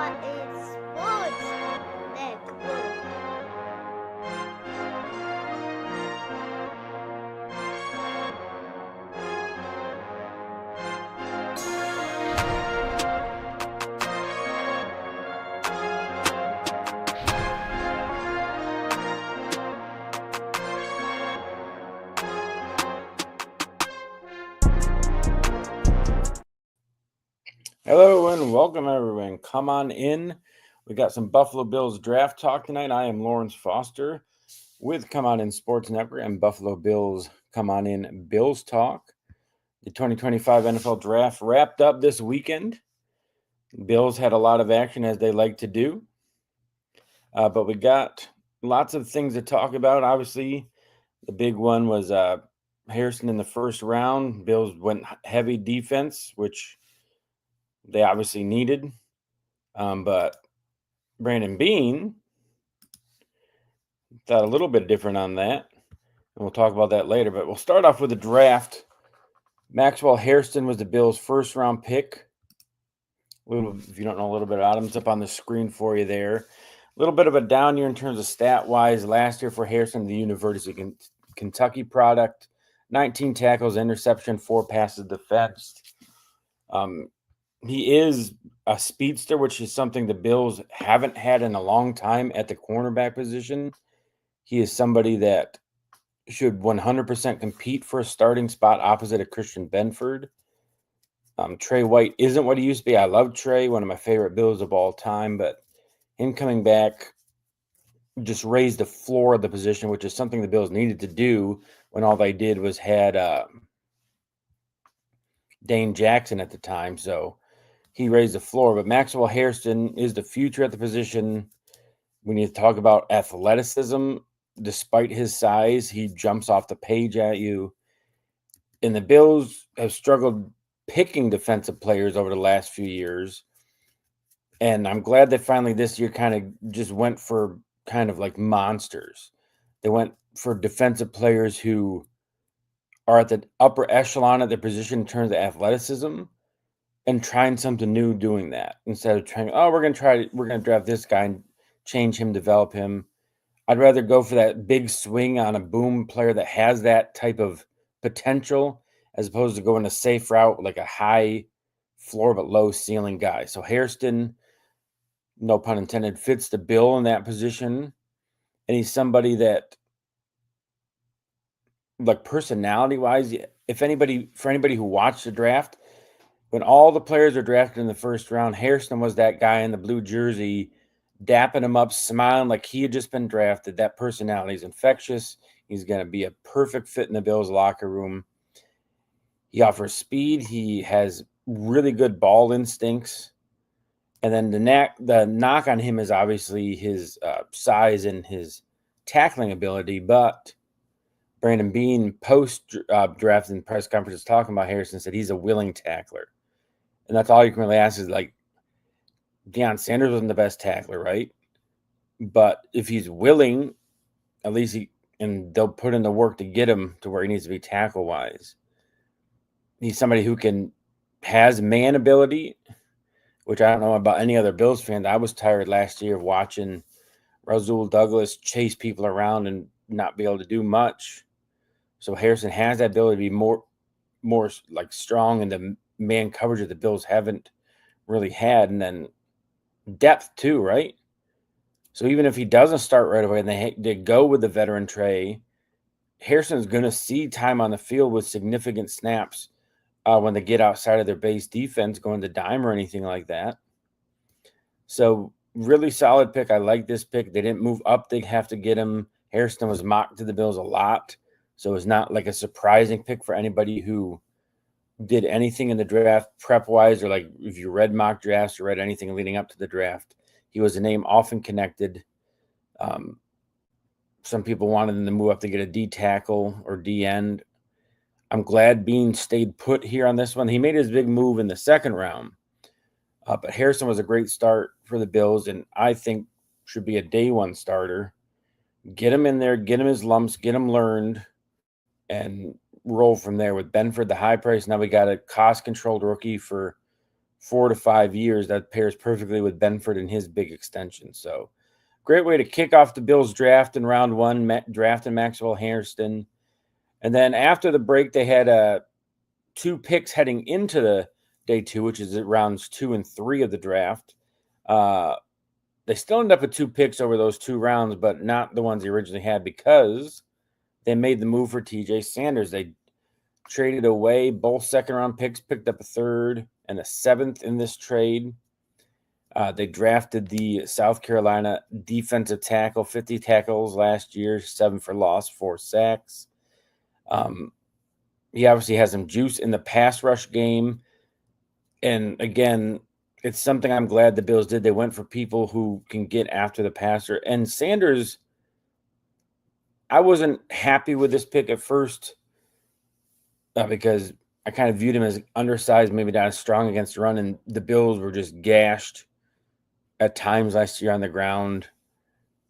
What is sports? Network. Hello and welcome, everyone. Come on in. We got some Buffalo Bills draft talk tonight. I am Lawrence Foster with Come On In Sports Network and Buffalo Bills Come On In Bills Talk. The 2025 NFL Draft wrapped up this weekend. Bills had a lot of action, as they like to do, but we got lots of things to talk about. Obviously, the big one was Harrison in the first round. Bills went heavy defense, which they obviously needed. But Brandon Bean thought a little bit different on that, and we'll talk about that later. But we'll start off with the draft. Maxwell Hairston was the Bills' first-round pick. If you don't know a little bit about him, it's up on the screen for you there. A little bit of a down year in terms of stat-wise last year for Hairston, the University of Kentucky product. 19 tackles, interception, 4 passes defensed. He is a speedster, which is something the Bills haven't had in a long time at the cornerback position. He is somebody that should 100% compete for a starting spot opposite of Christian Benford. Trey White isn't what he used to be. I love Trey, one of my favorite Bills of all time, but him coming back just raised the floor of the position, which is something the Bills needed to do when all they did was had Dane Jackson at the time. So he raised the floor. But Maxwell Hairston is the future at the position. We need to talk about athleticism. Despite his size, he jumps off the page at you. And the Bills have struggled picking defensive players over the last few years. And I'm glad that finally this year kind of just went for kind of like monsters. They went for defensive players who are at the upper echelon of their position in terms of athleticism and trying something new doing that instead of trying, we're going to draft this guy and change him, develop him. I'd rather go for that big swing on a boom player that has that type of potential as opposed to going a safe route like a high floor but low ceiling guy. So Hairston, no pun intended, fits the bill in that position. And he's somebody that, like personality-wise, for anybody who watched the draft, when all the players are drafted in the first round, Hairston was that guy in the blue jersey dapping him up, smiling like he had just been drafted. That personality is infectious. He's going to be a perfect fit in the Bills locker room. He offers speed. He has really good ball instincts. And then the knock on him is obviously his size and his tackling ability. But Brandon Bean, post-draft and press conferences talking about Harrison, said he's a willing tackler. And that's all you can really ask is, like, Deion Sanders wasn't the best tackler, right? But if he's willing, at least they'll put in the work to get him to where he needs to be tackle-wise. He's somebody who has man ability, which I don't know about any other Bills fan. I was tired last year of watching Rasul Douglas chase people around and not be able to do much. So Harrison has that ability to be more like strong in the man coverage that the Bills haven't really had. And then depth too, right? So even if he doesn't start right away and they go with the veteran Trey, Harrison's going to see time on the field with significant snaps when they get outside of their base defense, going to dime or anything like that. So really solid pick. I like this pick. They didn't move up. They have to get him. Harrison was mocked to the Bills a lot. So it's not like a surprising pick for anybody who did anything in the draft prep-wise, or like if you read mock drafts or read anything leading up to the draft. He was a name often connected. Some people wanted him to move up to get a D tackle or D end. I'm glad Bean stayed put here on this one. He made his big move in the second round. But Harrison was a great start for the Bills, and I think should be a day one starter. Get him in there, get him his lumps, get him learned, and roll from there. With Benford, the high price, now we got a cost-controlled rookie for 4 to 5 years. That pairs perfectly with Benford and his big extension. So great way to kick off the Bills draft in round one, drafting Maxwell Hairston. And then after the break, they had 2 picks heading into the day 2, which is at rounds 2 and 3 of the draft. They still end up with 2 picks over those 2 rounds, but not the ones they originally had because they made the move for TJ Sanders. They traded away both second-round picks, picked up a third and a 7th in this trade. They drafted the South Carolina defensive tackle, 50 tackles last year, 7 for loss, 4 sacks. He obviously has some juice in the pass rush game. And again, it's something I'm glad the Bills did. They went for people who can get after the passer. And Sanders, I wasn't happy with this pick at first because I kind of viewed him as undersized, maybe not as strong against the run. And the Bills were just gashed at times last year on the ground.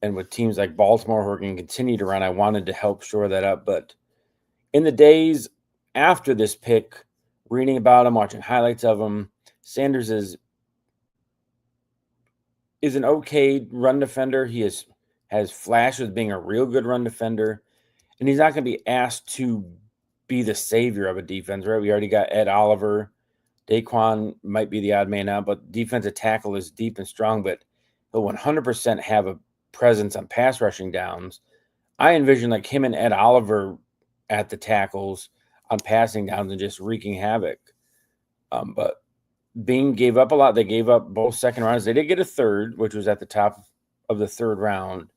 And with teams like Baltimore who are going to continue to run, I wanted to help shore that up. But in the days after this pick, reading about him, watching highlights of him, Sanders is an okay run defender. He has flashes of being a real good run defender, and he's not going to be asked to be the savior of a defense, right? We already got Ed Oliver. Daquan might be the odd man out, but defensive tackle is deep and strong, but he'll 100% have a presence on pass rushing downs. I envision like him and Ed Oliver at the tackles on passing downs and just wreaking havoc. But Bing gave up a lot. They gave up both second rounds. They did get a third, which was at the top of the third round,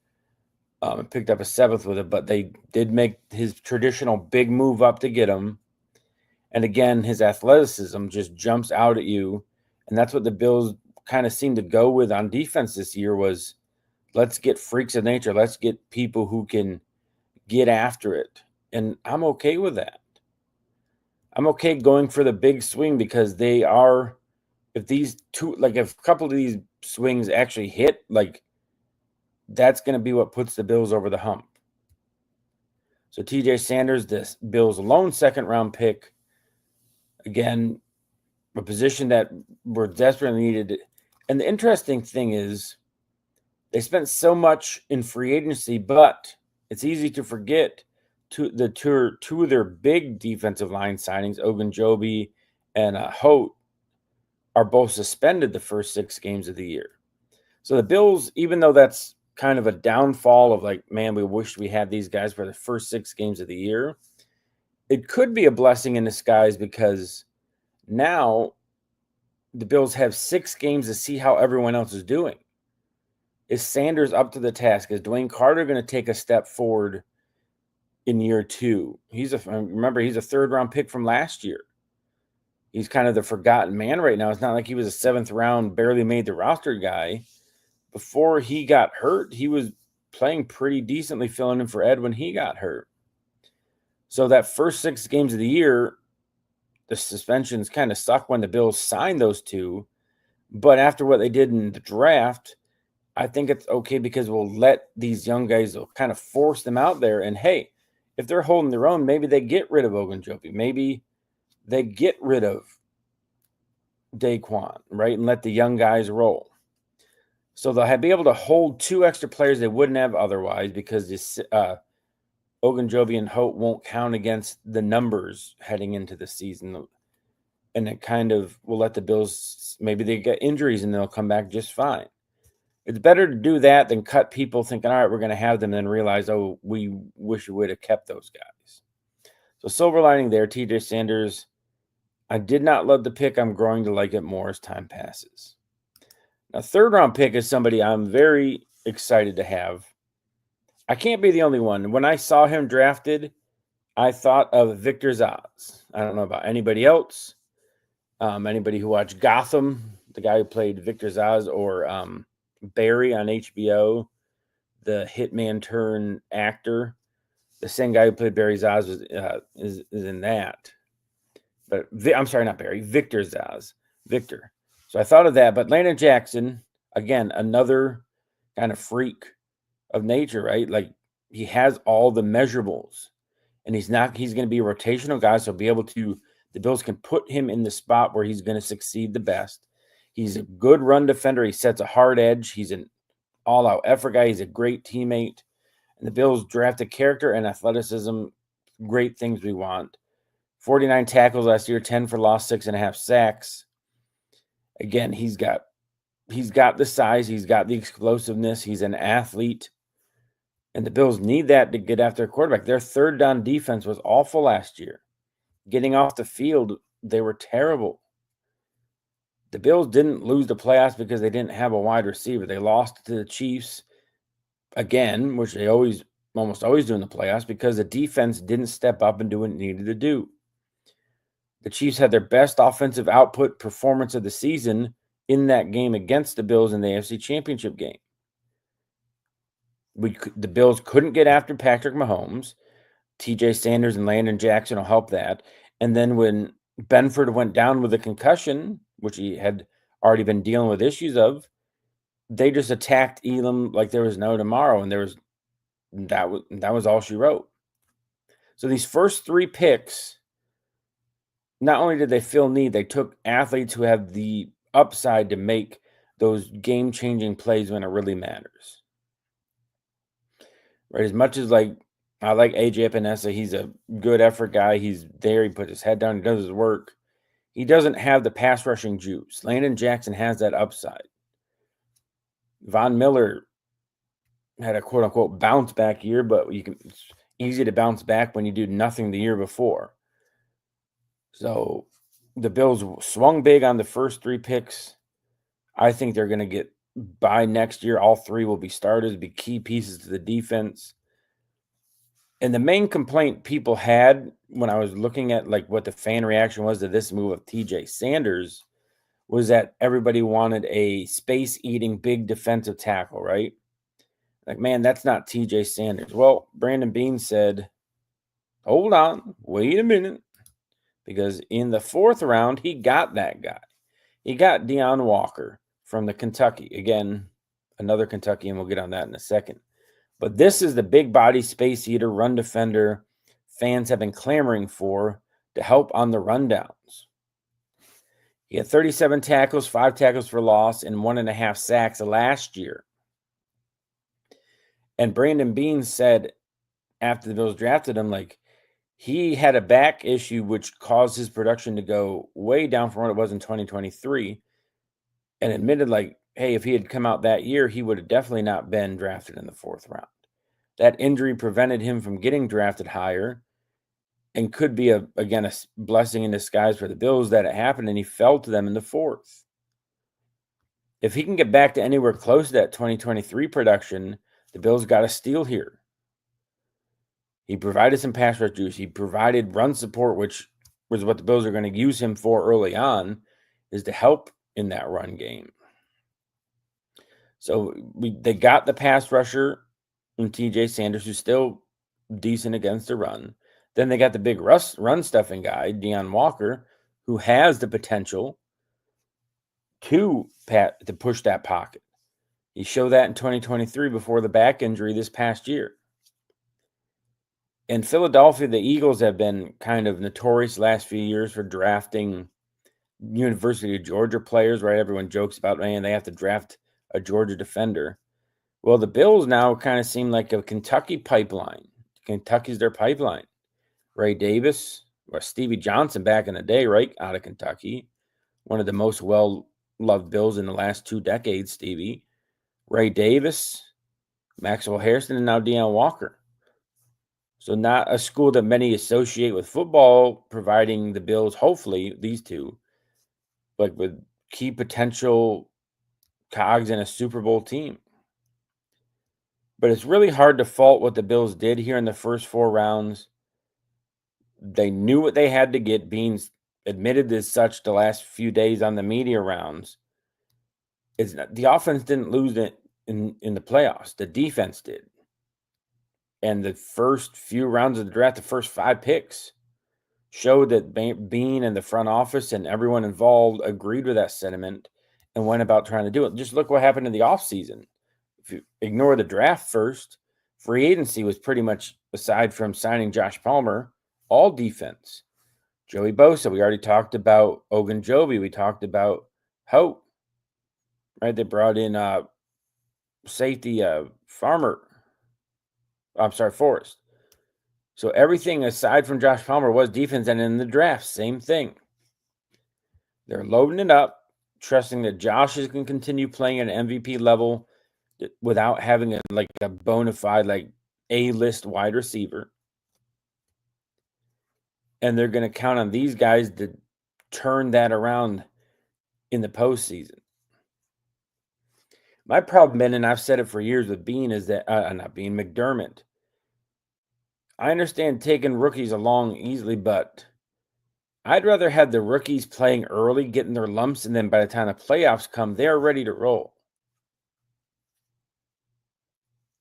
and picked up a 7th with it. But they did make his traditional big move up to get him. And again, his athleticism just jumps out at you. And that's what the Bills kind of seemed to go with on defense this year was let's get freaks of nature. Let's get people who can get after it. And I'm okay with that. I'm okay going for the big swing because they are, if these two, like if a couple of these swings actually hit, like that's going to be what puts the Bills over the hump. So TJ Sanders, this Bills' lone second-round pick, again, a position that we're desperately needed. And the interesting thing is they spent so much in free agency, but it's easy to forget two of their big defensive line signings, Ogunjobi and Hote, are both suspended the first 6 games of the year. So the Bills, even though that's kind of a downfall of like, man, we wish we had these guys for the first 6 games of the year, it could be a blessing in disguise because now the Bills have 6 games to see how everyone else is doing. Is Sanders up to the task? Is Dwayne Carter going to take a step forward in year 2? Remember, he's a 3rd-round pick from last year. He's kind of the forgotten man right now. It's not like he was a 7th round, barely made the roster guy. Before he got hurt, he was playing pretty decently, filling in for Ed when he got hurt. So that first 6 games of the year, the suspensions kind of suck when the Bills signed those 2. But after what they did in the draft, I think it's okay because we'll let these young guys, will kind of force them out there. And hey, if they're holding their own, maybe they get rid of Ogunjobi. Maybe they get rid of Daquan, right? And let the young guys roll. So they'll be able to hold 2 extra players they wouldn't have otherwise because this Ogunjobi and Hope won't count against the numbers heading into the season. And it kind of will let the Bills, maybe they get injuries and they'll come back just fine. It's better to do that than cut people thinking, all right, we're going to have them, and then realize, oh, we wish we would have kept those guys. So silver lining there, TJ Sanders. I did not love the pick. I'm growing to like it more as time passes. Now, 3rd-round pick is somebody I'm very excited to have. I can't be the only one. When I saw him drafted, I thought of Victor Zaz. I don't know about anybody else. Anybody who watched Gotham, the guy who played Victor Zaz, or Barry on HBO, the hitman turned actor. The same guy who played Barry Zaz is in that. But I'm sorry, not Barry, Victor Zaz. Victor. So I thought of that. But Landon Jackson, again, another kind of freak of nature, right? Like he has all the measurables. And he's going to be a rotational guy, so be able to The Bills can put him in the spot where he's going to succeed the best. He's a good run defender. He sets a hard edge. He's an all-out effort guy. He's a great teammate. And the Bills drafted character and athleticism, great things we want. 49 tackles last year, 10 for loss, 6.5 sacks. Again, he's got the size, he's got the explosiveness, he's an athlete. And the Bills need that to get after a quarterback. Their third down defense was awful last year. Getting off the field, they were terrible. The Bills didn't lose the playoffs because they didn't have a wide receiver. They lost to the Chiefs again, which they almost always do in the playoffs, because the defense didn't step up and do what it needed to do. The Chiefs had their best offensive output performance of the season in that game against the Bills in the AFC Championship game. The Bills couldn't get after Patrick Mahomes. TJ Sanders and Landon Jackson will help that. And then when Benford went down with a concussion, which he had already been dealing with issues of, they just attacked Elam like there was no tomorrow, and that was all she wrote. So these first 3 picks, not only did they fill need, they took athletes who have the upside to make those game-changing plays when it really matters. Right? As much as I like AJ Epinesa, he's a good effort guy. He's there. He puts his head down. He does his work. He doesn't have the pass rushing juice. Landon Jackson has that upside. Von Miller had a quote unquote bounce back year, but it's easy to bounce back when you do nothing the year before. So the Bills swung big on the first 3 picks. I think they're going to get, by next year, all 3 will be starters, be key pieces to the defense. And the main complaint people had when I was looking at what the fan reaction was to this move of TJ Sanders was that everybody wanted a space-eating big defensive tackle, right? Man, that's not TJ Sanders. Well, Brandon Beane said, hold on, wait a minute. Because in the 4th round, he got that guy. He got Deion Walker from the Kentucky. Again, another Kentucky, and we'll get on that in a second. But this is the big body space eater run defender fans have been clamoring for to help on the rundowns. He had 37 tackles, 5 tackles for loss, and 1.5 sacks last year. And Brandon Beane said after the Bills drafted him, he had a back issue which caused his production to go way down from what it was in 2023, and admitted hey, if he had come out that year, he would have definitely not been drafted in the 4th round. That injury prevented him from getting drafted higher, and could be a blessing in disguise for the Bills that it happened, and he fell to them in the 4th. If he can get back to anywhere close to that 2023 production, the Bills got a steal here. He provided some pass rush juice. He provided run support, which was what the Bills are going to use him for early on, is to help in that run game. So they got the pass rusher in TJ Sanders, who's still decent against the run. Then they got the big run stuffing guy, Deion Walker, who has the potential to push that pocket. He showed that in 2023 before the back injury this past year. In Philadelphia, the Eagles have been kind of notorious the last few years for drafting University of Georgia players, right? Everyone jokes about, man, they have to draft a Georgia defender. Well, the Bills now kind of seem like a Kentucky pipeline. Kentucky's their pipeline. Ray Davis, or Stevie Johnson back in the day, right, out of Kentucky. One of the most well-loved Bills in the last 2 decades, Stevie. Ray Davis, Maxwell Harrison, and now Deion Walker. So not a school that many associate with football, providing the Bills, hopefully, these 2, with key potential cogs in a Super Bowl team. But it's really hard to fault what the Bills did here in the first 4 rounds. They knew what they had to get. Beans admitted as such the last few days on the media rounds. The offense didn't lose it in the playoffs. The defense did. And the first few rounds of the draft, the first 5 picks, showed that Beane and the front office and everyone involved agreed with that sentiment and went about trying to do it. Just look what happened in the offseason. If you ignore the draft first, free agency was pretty much, aside from signing Josh Palmer, all defense. Joey Bosa. We already talked about Ogunjobi. We talked about Hope. Right? They brought in safety Farmer. I'm sorry, Forrest. So everything aside from Josh Palmer was defense, and in the draft, same thing. They're loading it up, trusting that Josh is going to continue playing at an MVP level without having a bona fide A-list wide receiver. And they're going to count on these guys to turn that around in the postseason. My problem, Ben, and I've said it for years with Bean, is that not Bean, McDermott. I understand taking rookies along easily, but I'd rather have the rookies playing early, getting their lumps, and then by the time the playoffs come, they're ready to roll.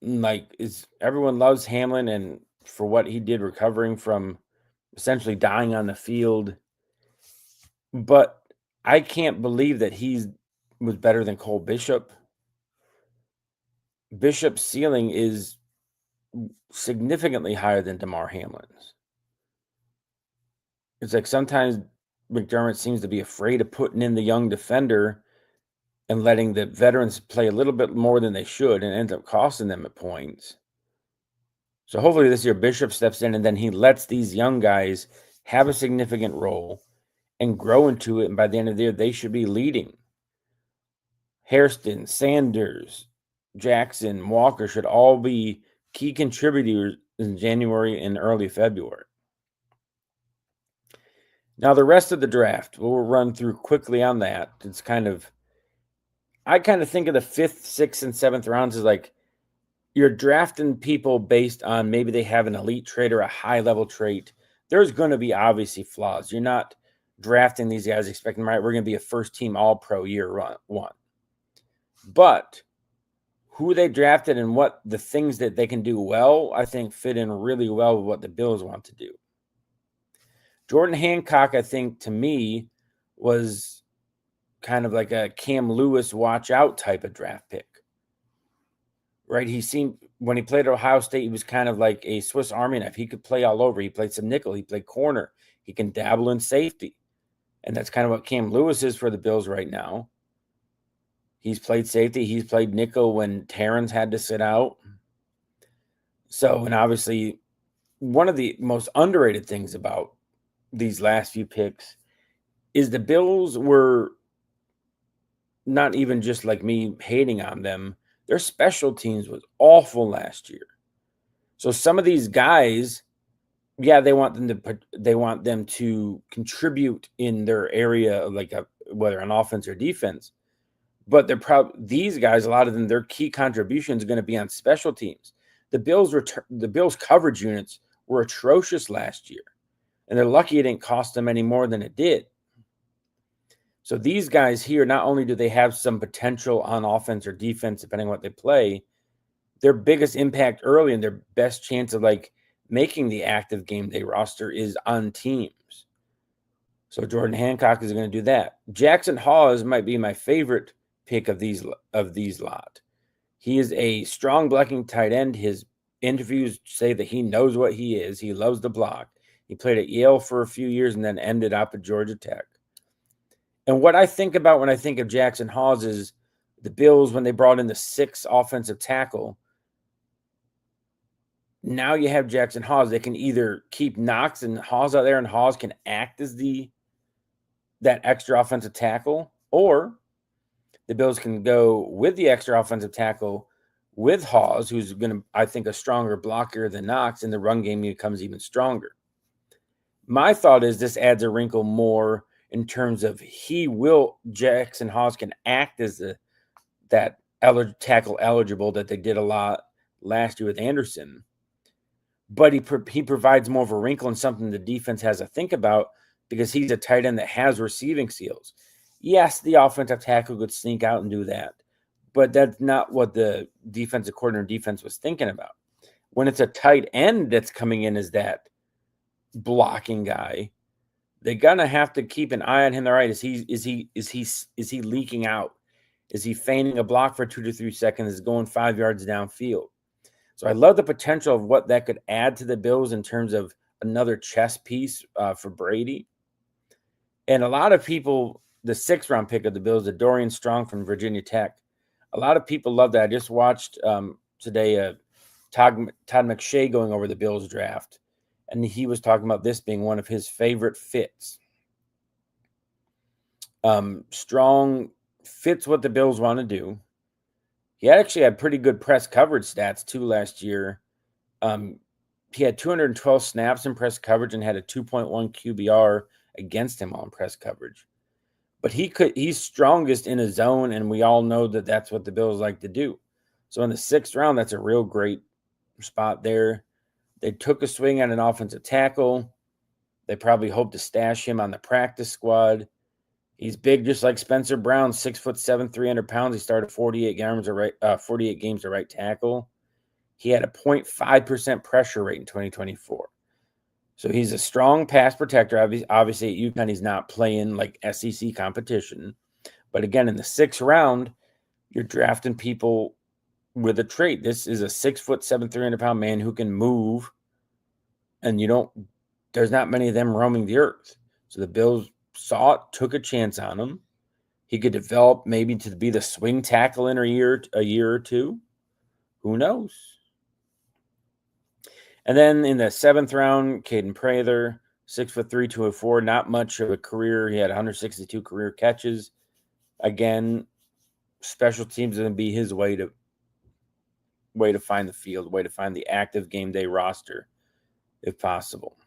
Everyone loves Hamlin and for what he did recovering from essentially dying on the field, but I can't believe that he was better than Cole Bishop. Bishop's ceiling is significantly higher than DeMar Hamlin's. It's like sometimes McDermott seems to be afraid of putting in the young defender and letting the veterans play a little bit more than they should and ends up costing them at points. So hopefully this year Bishop steps in and then he lets these young guys have a significant role and grow into it. And by the end of the year, they should be leading. Hairston, Sanders, Jackson, Walker should all be key contributors in January and early February. Now, the rest of the draft, we'll run through quickly on that. I kind of think of the 5th, 6th, and 7th rounds as like you're drafting people based on maybe they have an elite trait or a high-level trait. There's going to be obviously flaws. You're not drafting these guys expecting, right, we're going to be a first-team All-Pro year one. But who they drafted and what the things that they can do well, I think fit in really well with what the Bills want to do. Jordan Hancock, I think, to me, was kind of like a Cam Lewis watch out type of draft pick. Right? He seemed, when he played at Ohio State, he was kind of like a Swiss Army knife. He could play all over. He played some nickel. He played corner. He can dabble in safety. And that's kind of what Cam Lewis is for the Bills right now. He's played safety. He's played nickel when Terrence had to sit out. So, and obviously, one of the most underrated things about these last few picks is the Bills were not even just like me hating on them. Their special teams was awful last year. So some of these guys, yeah, they want them to contribute in their area, whether on offense or defense. But these guys, a lot of them, their key contributions are going to be on special teams. The Bills coverage units were atrocious last year, and they're lucky it didn't cost them any more than it did. So these guys here, not only do they have some potential on offense or defense, depending on what they play, their biggest impact early and their best chance of making the active game day roster is on teams. So Jordan Hancock is going to do that. Jackson Hawes might be my favorite pick of these lot. He is a strong blocking tight end. His interviews say that he knows what he is. He loves the block. He played at Yale for a few years and then ended up at Georgia Tech. And what I think about when I think of Jackson Hawes is the Bills, when they brought in the 6th offensive tackle, now you have Jackson Hawes. They can either keep Knox and Hawes out there, and Hawes can act as that extra offensive tackle, or the Bills can go with the extra offensive tackle with Hawes, who's going to, I think, a stronger blocker than Knox, and the run game becomes even stronger. My thought is this adds a wrinkle more in terms of Jackson Hawes can act as that tackle eligible that they did a lot last year with Anderson. But he provides more of a wrinkle and something the defense has to think about because he's a tight end that has receiving skills. Yes, the offensive tackle could sneak out and do that, but that's not what the defensive coordinator defense was thinking about. When it's a tight end that's coming in as that blocking guy, they're gonna have to keep an eye on him. Right? Is he leaking out? Is he feigning a block for 2 to 3 seconds? Is going 5 yards downfield? So I love the potential of what that could add to the Bills in terms of another chess piece for Brady. And a lot of people, the 6th-round pick of the Bills, the Dorian Strong from Virginia Tech, a lot of people love that. I just watched today Todd McShay going over the Bills draft, and he was talking about this being one of his favorite fits. Strong fits what the Bills want to do. He actually had pretty good press coverage stats too last year. He had 212 snaps in press coverage and had a 2.1 QBR against him on press coverage. But he's strongest in a zone, and we all know that that's what the Bills like to do. So in the 6th round, that's a real great spot there. They took a swing at an offensive tackle. They probably hope to stash him on the practice squad. He's big, just like Spencer Brown, 6'7", 300 pounds. He started 48 games at right tackle. He had a 0.5% pressure rate in 2024. So he's a strong pass protector. Obviously, at UConn, he's not playing like SEC competition. But again, in the 6th round, you're drafting people with a trait. This is a 6'7", 300-pound man who can move, and there's not many of them roaming the earth. So the Bills saw it, took a chance on him. He could develop maybe to be the swing tackle in a year or two. Who knows? And then in the 7th round, Caden Prather, 6'3", 204, not much of a career. He had 162 career catches. Again, special teams is going to be his way to find the field, way to find the active game day roster, if possible.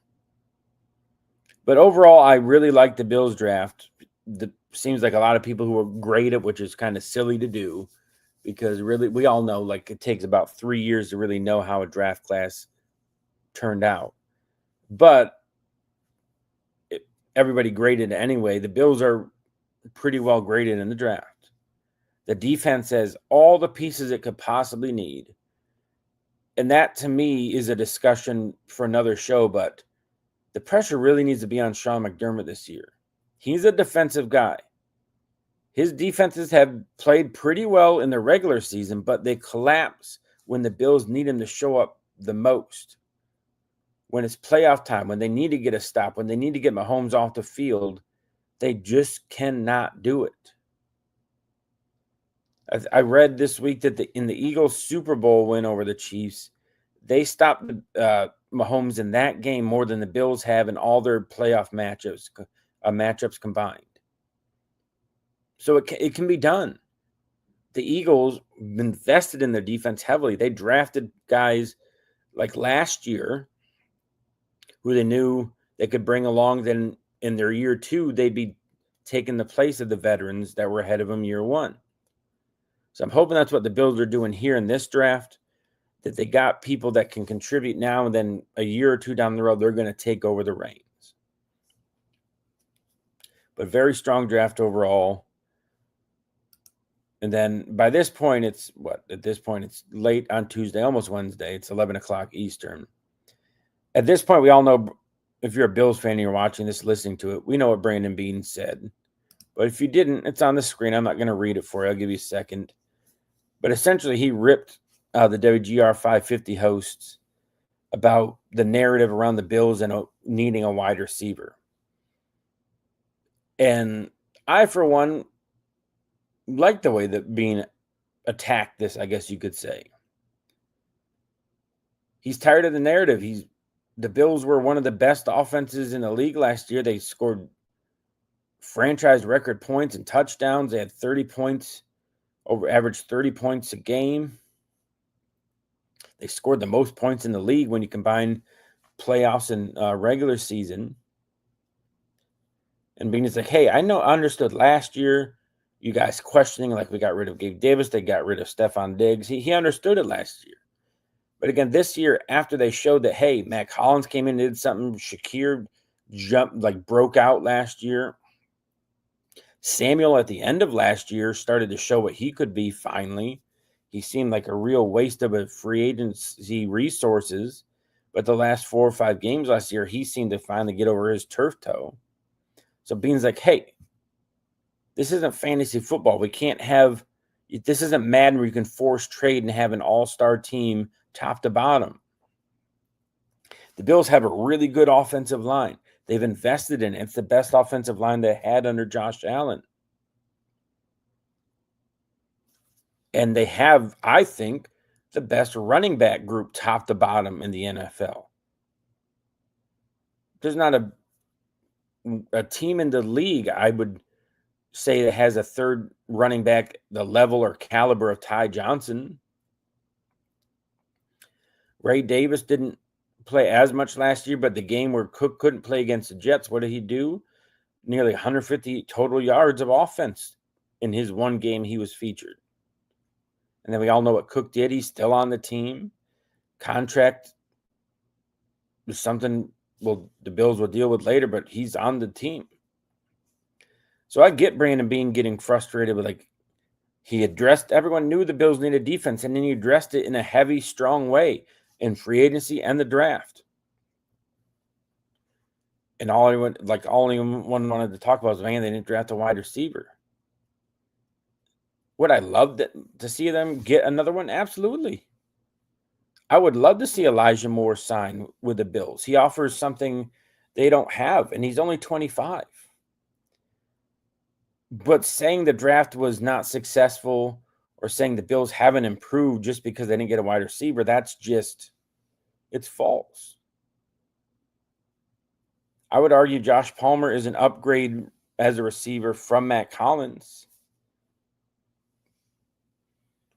But overall, I really like the Bills draft. Seems like a lot of people who are great at, which is kind of silly to do, because really we all know like it takes about 3 years to really know how a draft class turned out. But everybody graded anyway. The Bills are pretty well graded in the draft. The defense has all the pieces it could possibly need. And that, to me, is a discussion for another show, but the pressure really needs to be on Sean McDermott this year. He's a defensive guy. His defenses have played pretty well in the regular season, but they collapse when the Bills need him to show up the most. When it's playoff time, when they need to get a stop, when they need to get Mahomes off the field, they just cannot do it. I read this week that in the Eagles Super Bowl win over the Chiefs, they stopped Mahomes in that game more than the Bills have in all their playoff matchups combined. So it can be done. The Eagles invested in their defense heavily. They drafted guys like last year who they knew they could bring along. Then in their year 2, they'd be taking the place of the veterans that were ahead of them year 1. So I'm hoping that's what the Bills are doing here in this draft, that they got people that can contribute now, and then a year or 2 down the road, they're going to take over the reins. But very strong draft overall. And then by this point, it's late on Tuesday, almost Wednesday. It's 11 o'clock Eastern. At this point, we all know, if you're a Bills fan and you're watching this, listening to it, we know what Brandon Beane said. But if you didn't, it's on the screen. I'm not going to read it for you. I'll give you a second. But essentially, he ripped the WGR 550 hosts about the narrative around the Bills and needing a wide receiver. And I, for one, like the way that Beane attacked this, I guess you could say. He's tired of the narrative. The Bills were one of the best offenses in the league last year. They scored franchise record points and touchdowns. They had 30 points, averaged 30 points a game. They scored the most points in the league when you combine playoffs and regular season. And Beane is like, hey, I understood last year you guys questioning, like, we got rid of Gabe Davis, they got rid of Stephon Diggs. He understood it last year. But again, this year, after they showed that, hey, Mac Hollins came in and did something, Shakir broke out last year. Samuel at the end of last year started to show what he could be finally. He seemed like a real waste of a free agency resources. But the last 4 or 5 games last year, he seemed to finally get over his turf toe. So Beane's like, hey, this isn't fantasy football. This isn't Madden where you can force trade and have an all-star team top to bottom. The Bills have a really good offensive line. They've invested in it. It's the best offensive line they had under Josh Allen. And they have, I think, the best running back group top to bottom in the NFL. There's not a team in the league, I would say, that has a third running back the level or caliber of Ty Johnson. Ray Davis didn't play as much last year, but the game where Cook couldn't play against the Jets, what did he do? Nearly 150 total yards of offense in his one game he was featured. And then we all know what Cook did. He's still on the team. Contract was something, well, the Bills will deal with later, but he's on the team. So I get Brandon Beane getting frustrated with, like, he addressed, everyone knew the Bills needed defense, and then he addressed it in a heavy, strong way in free agency and the draft. And all anyone wanted to talk about was, man, they didn't draft a wide receiver. Would I love to see them get another one? Absolutely. I would love to see Elijah Moore sign with the Bills. He offers something they don't have, and he's only 25. But saying the draft was not successful or saying the Bills haven't improved just because they didn't get a wide receiver, it's false. I would argue Josh Palmer is an upgrade as a receiver from Matt Collins.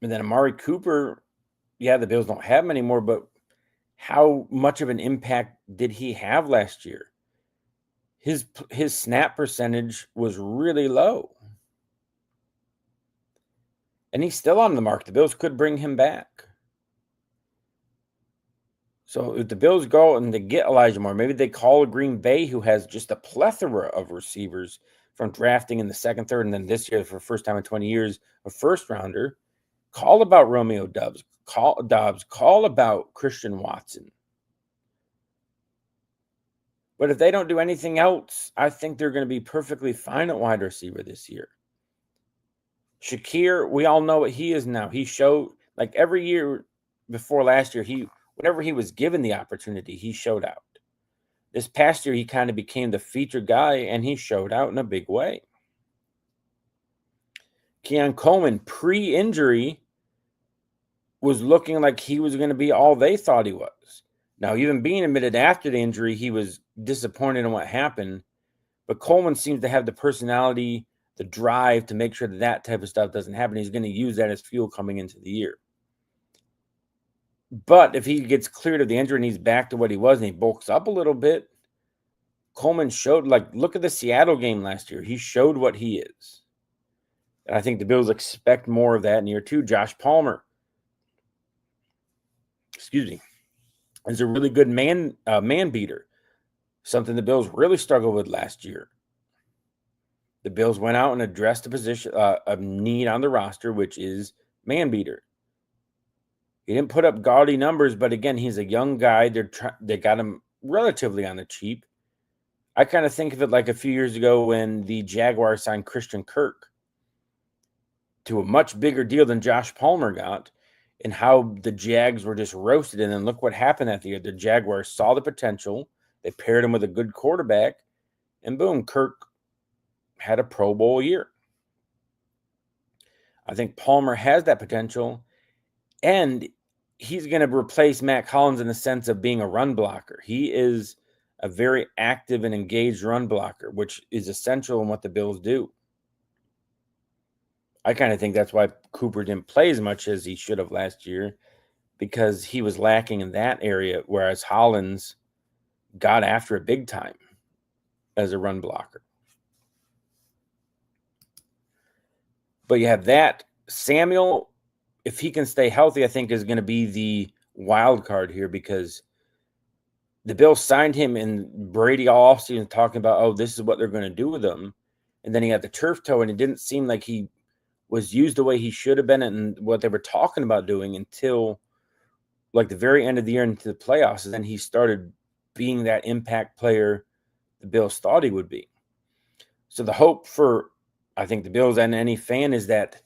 And then Amari Cooper, yeah, the Bills don't have him anymore, but how much of an impact did he have last year? His snap percentage was really low. And he's still on the mark. The Bills could bring him back. So if the Bills go and they get Elijah Moore, maybe they call Green Bay, who has just a plethora of receivers from drafting in the second, third, and then this year, for the first time in 20 years, a first rounder. Call about Romeo Doubs. Call about Christian Watson. But if they don't do anything else, I think they're going to be perfectly fine at wide receiver this year. Shakir, we all know what he is now. He showed, like, every year before last year, whenever he was given the opportunity, he showed out. This past year, he kind of became the featured guy, and he showed out in a big way. Keon Coleman, pre-injury, was looking like he was going to be all they thought he was. Now, even being admitted after the injury, he was disappointed in what happened. But Coleman seems to have the personality, the drive to make sure that type of stuff doesn't happen. He's going to use that as fuel coming into the year. But if he gets cleared of the injury and he's back to what he was and he bulks up a little bit, Coleman showed, like, look at the Seattle game last year. He showed what he is. And I think the Bills expect more of that in year two. Josh Palmer, is a really good man beater. Something the Bills really struggled with last year. The Bills went out and addressed a position, a need on the roster, which is man beater. He didn't put up gaudy numbers, but again, he's a young guy. They got him relatively on the cheap. I kind of think of it like a few years ago when the Jaguars signed Christian Kirk to a much bigger deal than Josh Palmer got, and how the Jags were just roasted. And then look what happened that year. The Jaguars saw the potential. They paired him with a good quarterback, and boom, Kirk had a Pro Bowl year. I think Palmer has that potential, and he's going to replace Matt Collins in the sense of being a run blocker. He is a very active and engaged run blocker, which is essential in what the Bills do. I kind of think that's why Cooper didn't play as much as he should have last year, because he was lacking in that area, whereas Hollins got after it big time as a run blocker. But you have that. Samuel, if he can stay healthy, I think is going to be the wild card here, because the Bills signed him and Brady all offseason talking about, oh, this is what they're going to do with him. And then he had the turf toe, and it didn't seem like he was used the way he should have been and what they were talking about doing until like the very end of the year into the playoffs. And then he started being that impact player the Bills thought he would be. So the hope for, I think, the Bills and any fan is that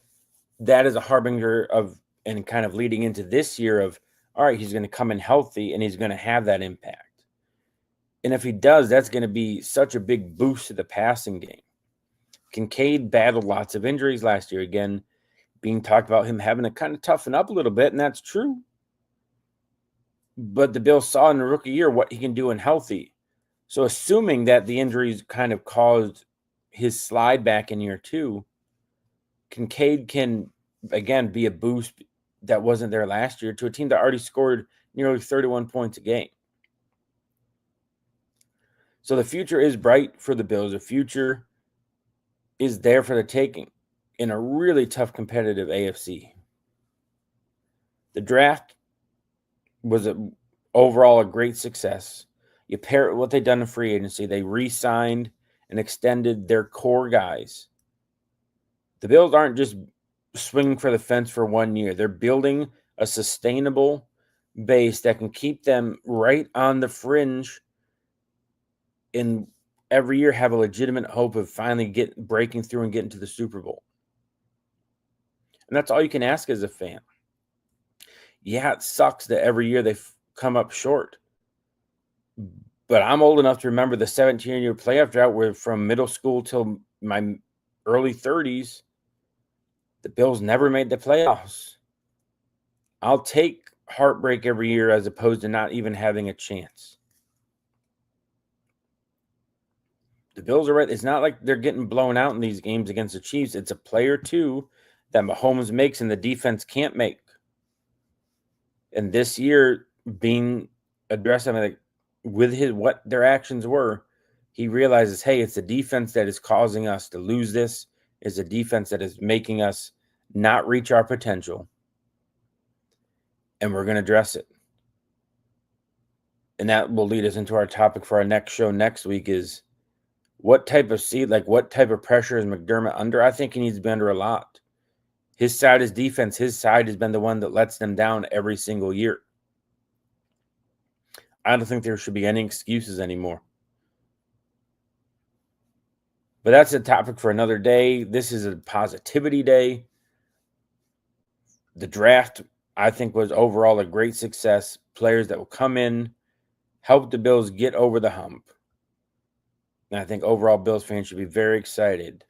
is a harbinger of, and kind of leading into this year of, all right, he's going to come in healthy and he's going to have that impact. And if he does, that's going to be such a big boost to the passing game. Kincaid battled lots of injuries last year. Again, being talked about him having to kind of toughen up a little bit, and that's true. But the Bills saw in the rookie year what he can do in healthy. So assuming that the injuries kind of caused his slide back in year 2, Kincaid can, again, be a boost that wasn't there last year to a team that already scored nearly 31 points a game. So the future is bright for the Bills. The future is there for the taking in a really tough competitive AFC. The draft was overall a great success. You pair it with what they've done in free agency. They re-signed and extended their core guys. The Bills aren't just swinging for the fence for 1 year. They're building a sustainable base that can keep them right on the fringe and every year have a legitimate hope of finally breaking through and getting to the Super Bowl. And that's all you can ask as a fan. Yeah, it sucks that every year they come up short. But I'm old enough to remember the 17-year playoff drought where from middle school till my early 30s, the Bills never made the playoffs. I'll take heartbreak every year as opposed to not even having a chance. The Bills are right. It's not like they're getting blown out in these games against the Chiefs. It's a play or two that Mahomes makes and the defense can't make. And this year, being addressed, I mean, like, with what their actions were, he realizes, hey, it's the defense that is causing us to lose this. It's a defense that is making us not reach our potential. And we're going to address it. And that will lead us into our topic for our next show next week is what type of pressure is McDermott under? I think he needs to be under a lot. His side is defense. His side has been the one that lets them down every single year. I don't think there should be any excuses anymore. But that's a topic for another day. This is a positivity day. The draft, I think, was overall a great success. Players that will come in, help the Bills get over the hump. And I think overall Bills fans should be very excited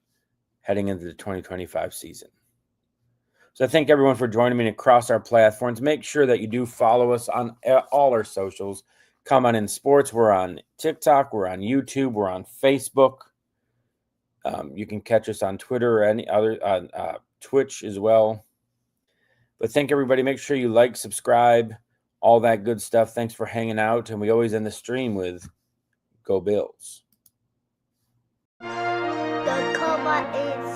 heading into the 2025 season. So I thank everyone for joining me across our platforms. Make sure that you do follow us on all our socials. Come on in sports. We're on TikTok. We're on YouTube. We're on Facebook. You can catch us on Twitter or any other on Twitch as well. But thank everybody. Make sure you like, subscribe, all that good stuff. Thanks for hanging out. And we always end the stream with Go Bills. The comma is